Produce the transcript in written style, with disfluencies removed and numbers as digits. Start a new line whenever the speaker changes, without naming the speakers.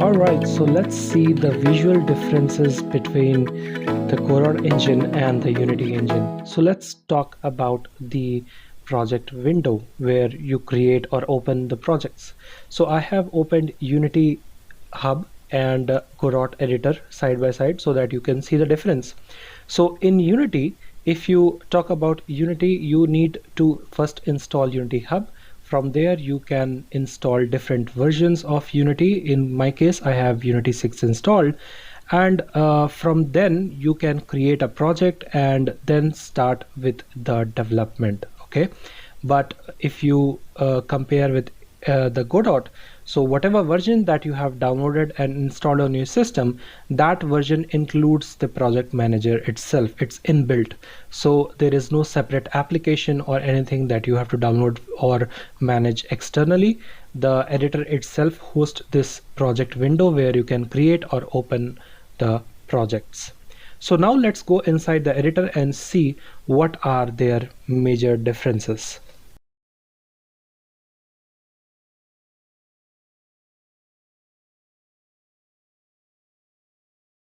Alright, so let's see the visual differences between the Godot engine and the Unity engine. So let's talk about the project window where you create or open the projects. So I have opened Unity Hub and Godot editor side by side so that you can see the difference. So in Unity, if you talk about Unity, you need to first install Unity Hub. From there, you can install different versions of Unity. In my case, I have Unity 6 installed. And from then, you can create a project and then start with the development. Okay. But if you compare with the Godot, so whatever version that you have downloaded and installed on your system, that version includes the project manager itself. It's inbuilt. So there is no separate application or anything that you have to download or manage externally. The editor itself hosts this project window where you can create or open the projects. So now let's go inside the editor and see what are their major differences.